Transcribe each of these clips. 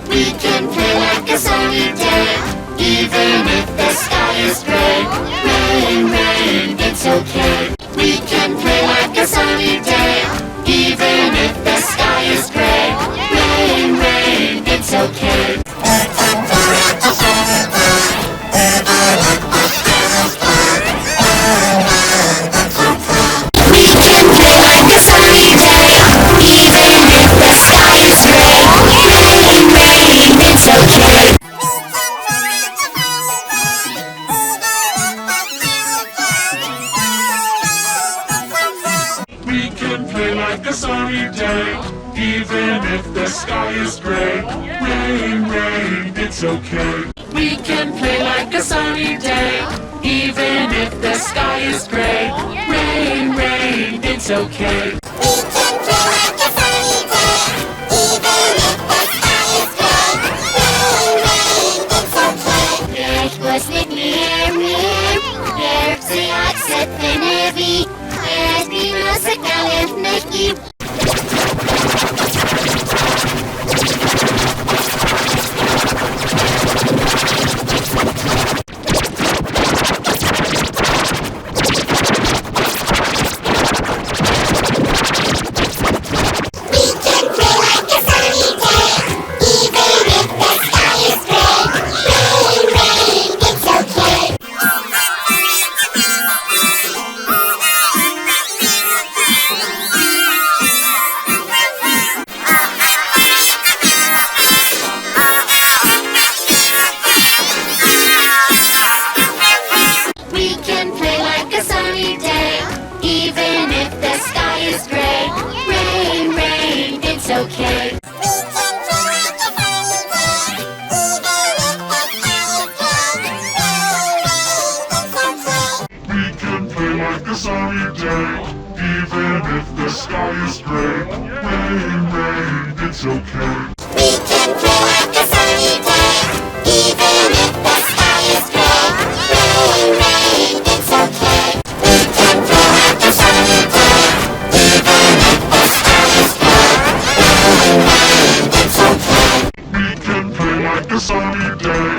We can play like a sunny day, even if the sky is gray. Rain, rain, it's okay. We can play like a sunny day, even if the sky is gray. Rain, rain, it's okay. We can play like a sunny day, even if the sky is gray. Rain, rain, it's okay. We can play like a sunny day, even if the sky is gray. Rain, rain, it's okay. We can play like a sunny day, even if the sky is gray. Rain, rain, it's okay. We can play like a sunny day, even if the sky is gray. Rain, rain, it's okay. Jak pośniegniemy, pierwszy akcept energii, jeśli nasykały w nechki. We can play like a sunny day, even if the sky is gray. Rain, rain, it's okay. We can play like a sunny day, even if the sky is gray. Rain, rain, it's okay. We can play like a sunny day, even if the sky is gray. Rain, rain, it's okay. We can play like a sunny day, even if the sky is gray. Rain, rain, it's okay. We can play like a sunny day,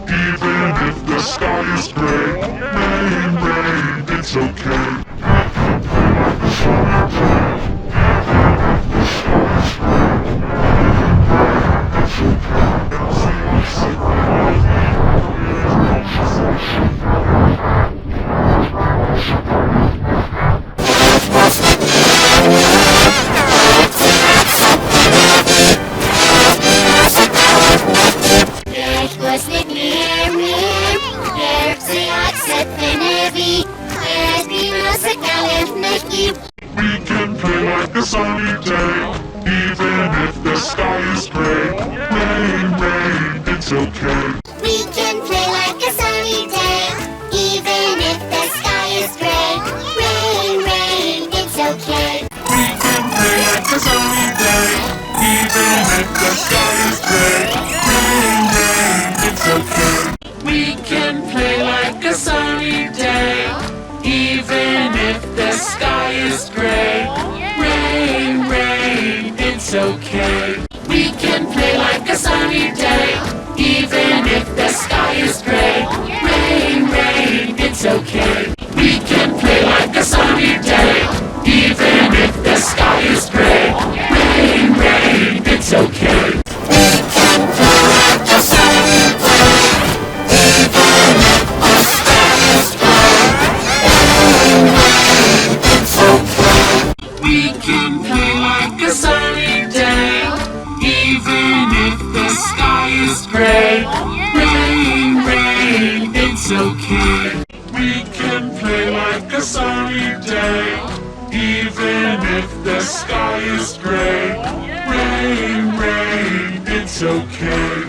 even if the sky is gray. Rain, rain, it's okay. Jak pośniegniemy, pierwszy akcept energii, jeśli nasykały w nechki. We can play like a sunny day, even if the sky is gray. Rain, rain, it's okay. We can play like a sunny day, even if the sky is gray. Rain, rain, it's okay. We can play like a sunny day, even if the sky is gray. Rain, rain, it's okay. We can play like a sunny day, even if the sky is gray. Rain, rain, it's okay. We can play like a sunny day, even if the sky is gray. Rain, rain, it's okay. We can play like a sunny day, even if the sky is gray. Rain, rain, it's okay. We can play like a sunny day, even if the sky is gray. Rain, rain, it's okay. We can play like a sunny day, even if the sky is gray. Rain, rain, it's okay. We can play like a sunny day, even if the sky is gray. Rain, rain, it's okay.